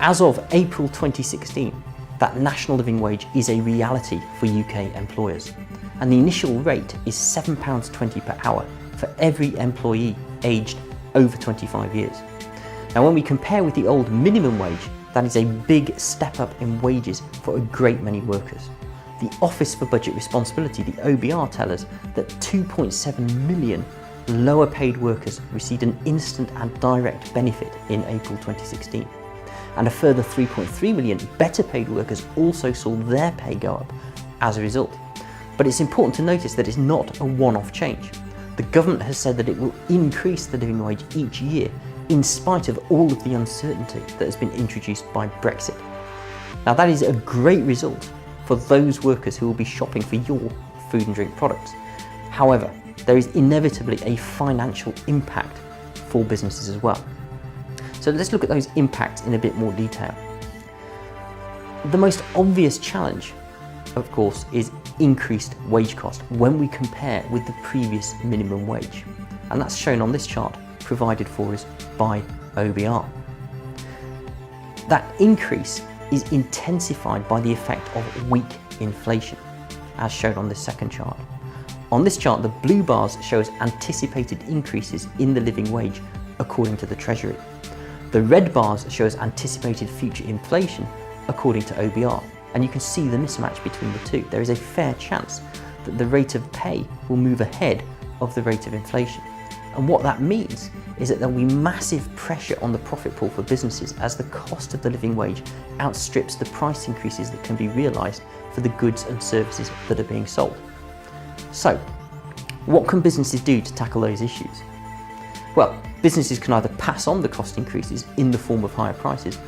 As of April 2016, that national living wage is a reality for UK employers, and the initial rate is £7.20 per hour for every employee aged over 25 years. Now, when we compare with the old minimum wage, that is a big step up in wages for a great many workers. The Office for Budget Responsibility, the OBR, tell us that 2.7 million lower paid workers received an instant and direct benefit in April 2016. And a further 3.3 million better paid workers also saw their pay go up as a result. But it's important to notice that it's not a one-off change. The government has said that it will increase the living wage each year in spite of all of the uncertainty that has been introduced by Brexit. Now, that is a great result for those workers who will be shopping for your food and drink products. However, there is inevitably a financial impact for businesses as well. So let's look at those impacts in a bit more detail. The most obvious challenge, of course, is increased wage cost when we compare with the previous minimum wage. And that's shown on this chart provided for us by OBR. That increase is intensified by the effect of weak inflation, as shown on this second chart. On this chart, the blue bars shows anticipated increases in the living wage according to the Treasury. The red bars shows anticipated future inflation according to OBR, and you can see the mismatch between the two. There is a fair chance that the rate of pay will move ahead of the rate of inflation. And what that means is that there will be massive pressure on the profit pool for businesses as the cost of the living wage outstrips the price increases that can be realised for the goods and services that are being sold. So, what can businesses do to tackle those issues? Well, businesses can either pass on the cost increases in the form of higher prices,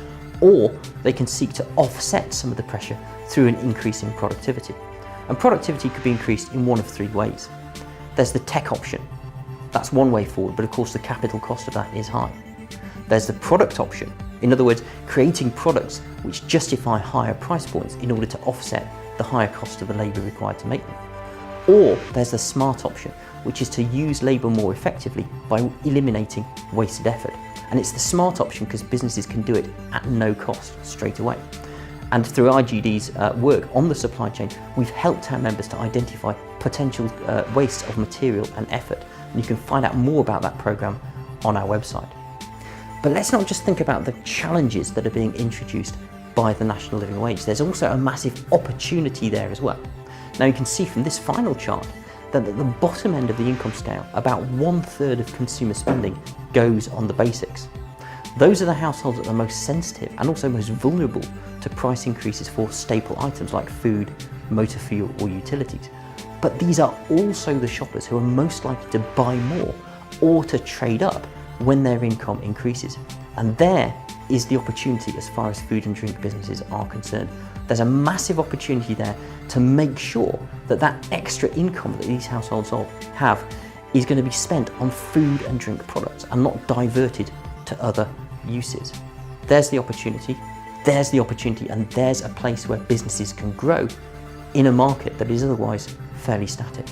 or they can seek to offset some of the pressure through an increase in productivity. And productivity could be increased in one of three ways. There's the tech option. That's one way forward, but of course the capital cost of that is high. There's the product option. In other words, creating products which justify higher price points in order to offset the higher cost of the labour required to make them. Or there's the smart option, which is to use labour more effectively by eliminating wasted effort. And it's the smart option because businesses can do it at no cost straight away. And through IGD's work on the supply chain, we've helped our members to identify potential waste of material and effort. And you can find out more about that programme on our website. But let's not just think about the challenges that are being introduced by the national living wage. There's also a massive opportunity there as well. Now, you can see from this final chart that at the bottom end of the income scale, about 1/3 of consumer spending goes on the basics. Those are the households that are most sensitive and also most vulnerable to price increases for staple items like food, motor fuel or utilities. But these are also the shoppers who are most likely to buy more or to trade up when their income increases. And there is the opportunity as far as food and drink businesses are concerned. There's a massive opportunity there to make sure that that extra income that these households have is going to be spent on food and drink products and not diverted to other uses. There's the opportunity, and there's a place where businesses can grow in a market that is otherwise fairly static.